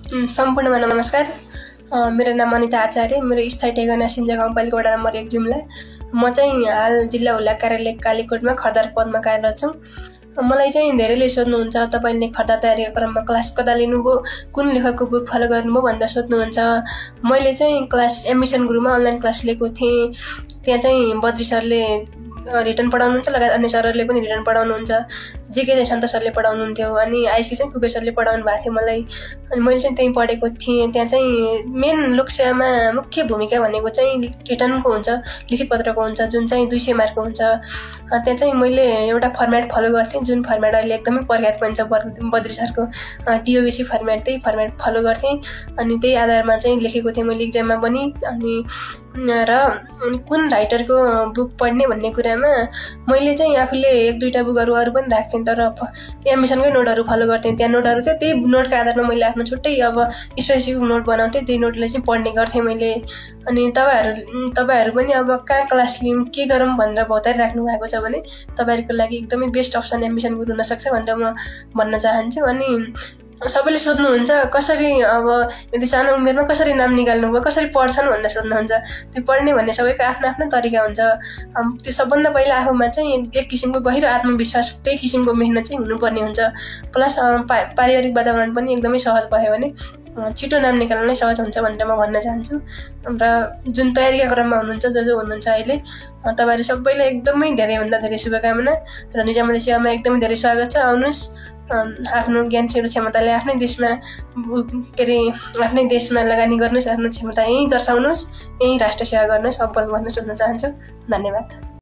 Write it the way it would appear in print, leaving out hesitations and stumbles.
सम्पूर्णमा नमस्कार। मेरो नाम अनिता आचार्य। मेरो स्थायी ठेगाना सिन्जा गाउँपालिका वडा नम्बर 1 जुम्ला। म चाहिँ हाल जिल्ला हुल्ला कार्यालय कालीकोटमा खर्दार पदमा कार्यरत छु। मलाई चाहिँ धेरैले सोध्नुहुन्छ, तपाईले खर्दा तयारीको क्रममा क्लास कता लिनुभयो, कुन लेखकको बुक फलो गर्नुभयो भनेर सोध्नुहुन्छ। मैले चाहिँ क्लास एम्बिसन गुरुमा अनलाइन क्लास लिएको थिएँ। त्यहाँ चाहिँ बद्री सरले रिटर्न पढाउनुहुन्छ, लगायत अन्य सरहरूले पनि रिटर्न पढाउनुहुन्छ। जेके चाहिँ सन्तोष सरले पढाउनुहुन्थ्यो, अनि आइकी चाहिँ कुबेर सरले पढाउनु भएको थियो मलाई। अनि मैले चाहिँ त्यहीँ पढेको थिएँ। त्यहाँ चाहिँ मेन लोकसेवामा मुख्य भूमिका भनेको चाहिँ रिटर्नको हुन्छ, लिखित पत्रको हुन्छ, जुन चाहिँ 200 मार्कको हुन्छ। त्यहाँ चाहिँ मैले एउटा फर्मेट फलो गर्थेँ, जुन फर्मेट अहिले एकदमै प्रख्यात पनि छ, बद्री सरको TOBC फर्मेट। त्यही फर्मेट फलो गर्थेँ अनि त्यही आधारमा चाहिँ लेखेको थिएँ मैले इक्जाममा पनि। अनि कुन राइटरको बुक पढ्ने भन्ने कुरामा मैले चाहिँ आफूले 1-2टा बुकहरू अरू पनि राख्थेँ, तर एम्बिसनकै नोटहरू फलो गर्थेँ। त्यहाँ नोटहरू थियो, त्यही नोटका आधारमा मैले आफ्नो छुट्टै अब स्पेसिफिक नोट बनाउँथेँ, त्यही नोटले चाहिँ पढ्ने गर्थेँ मैले। अनि तपाईहरू पनि अब कहाँ क्लास लिउँ, के गरौँ भनेर भौतारी राख्नु भएको छ भने तपाईहरूको लागि एकदमै बेस्ट अप्सन एम्बिसन गुरु हुनसक्छ भनेर म भन्न चाहन्छु। अनि सबैले सोध्नुहुन्छ, कसरी अब यदि सानो उमेरमा कसरी नाम निकाल्नु भयो, कसरी पढ्छन् भनेर सोध्नुहुन्छ। त्यो पढ्ने भन्ने सबैको आफ्नो आफ्नो तरिका हुन्छ। त्यो सबभन्दा पहिला आफूमा चाहिँ एक किसिमको गहिरो आत्मविश्वास, त्यही किसिमको मेहनत चाहिँ हुनुपर्ने हुन्छ। प्लस पारिवारिक वातावरण पनि एकदमै सहज भयो भने छिटो नाम निकाल्न नै सहज हुन्छ भनेर म भन्न चाहन्छु। र जुन तयारीका क्रममा हुनुहुन्छ, जो हुनुहुन्छ अहिले, तपाईहरू सबैलाई एकदमै धेरैभन्दा धेरै शुभकामना र निजामती सेवामा एकदमै धेरै स्वागत छ। आउनुहोस्, आफ्नो ज्ञान क्षमताले आफ्नै देशमा लगानी गर्नुहोस्, आफ्नो क्षमता यहीँ दर्शाउनुहोस्, यहीँ राष्ट्र सेवा गर्नुहोस्, अब्बल भन्नुहोस् भन्न चाहन्छु। धन्यवाद।